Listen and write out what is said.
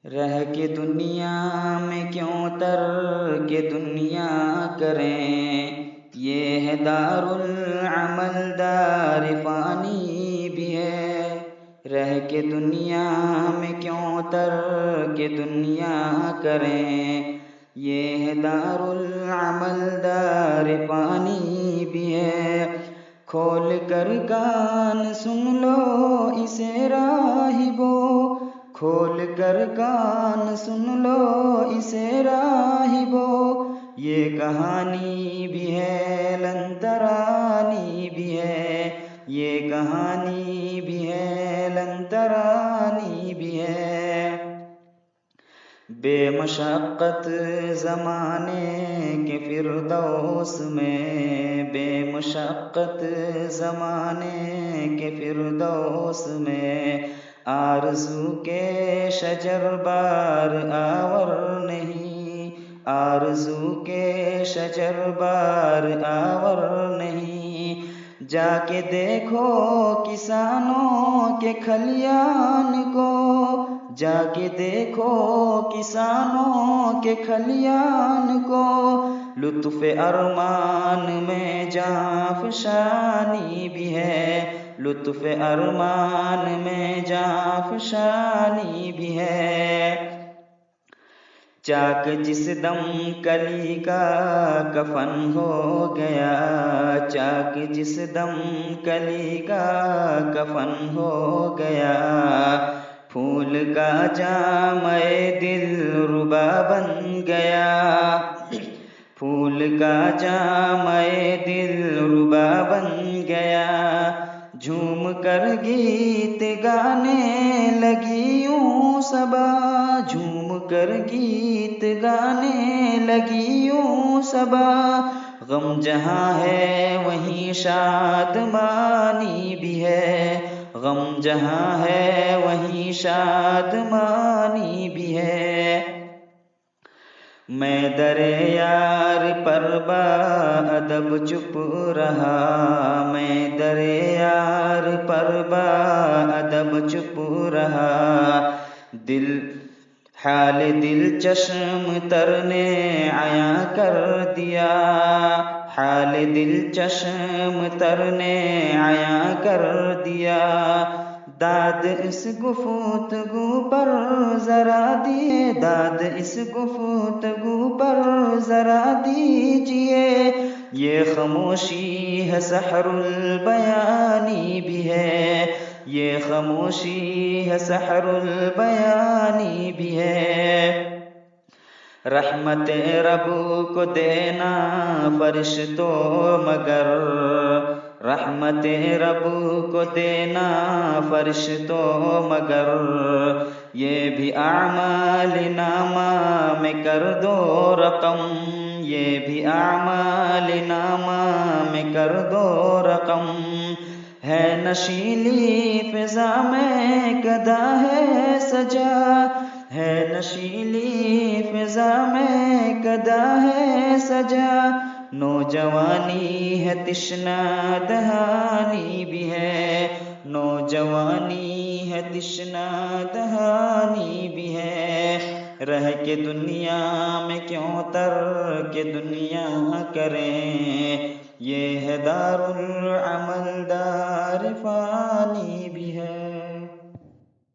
رہ کے دنیا میں کیوں ترک دنیا کریں، یہ ہے دار العمل دار فانی بھی ہے۔ رہ کے دنیا میں کیوں ترک دنیا کریں، یہ ہے دار العمل دار فانی بھی ہے۔ کھول کر کان سن لو اسے راہبو، کھول کر کان سن لو اسے راہبو، یہ کہانی بھی ہے لن ترانی بھی ہے، یہ کہانی بھی ہے لن ترانی بھی ہے۔ بے مشقت زمانے کے فردوس میں، بے مشقت زمانے کے فردوس میں، آرزو کے شجر بار آور نہیں، آرزو کے شجر بار آور نہیں۔ جا کے دیکھو کسانوں کے کھلیان کو، جا کے دیکھو کسانوں کے کھلیان کو، لطف ارمان میں جاں فشانی بھی ہے، لطف ارمان میں جاں فشانی بھی ہے۔ چاک جس دم کلی کا کفن ہو گیا، چاک جس دم کلی کا کفن ہو گیا، پھول کا جامع دل ربا بن گیا، پھول کا جامع دل ربا بن گیا۔ جھوم کر گیت گانے لگی یوں صبا، جھوم کر گیت گانے لگی یوں صبا، غم جہاں ہے وہیں شادمانی بھی ہے، غم جہاں ہے وہیں شادمانی بھی ہے۔ میں در یار پر باادب چپ رہا، میں در یار پر باادب چپ رہا، حال دل چشم تر نے عیاں کر دیا، حال دل چشم تر نے عیاں کر دیا۔ داد اس گفتگو پر ذرا دیے، داد اس گفتگو پر ذرا دیجئے، یہ خاموشی ہے سحر البیانی بھی ہے، یہ خاموشی ہے سحر البیانی بھی ہے۔ رحمت رب کو دینا فرشتوں مگر، رحمت رب کو دینا فرشتوں مگر، یہ بھی اعمال نامہ میں کر دو رقم، یہ بھی اعمال نامہ میں کر دو رقم۔ ہے نشیلی فضا میں گدا ہے سجا، ہے نشیلی فضا میں گدا ہے سجا، نوجوانی ہے تشنا دہانی بھی ہے، نوجوانی ہے تشنا دہانی بھی ہے۔ رہ کے دنیا میں کیوں ترک دنیا کریں، یہ ہے دار العمل دار فانی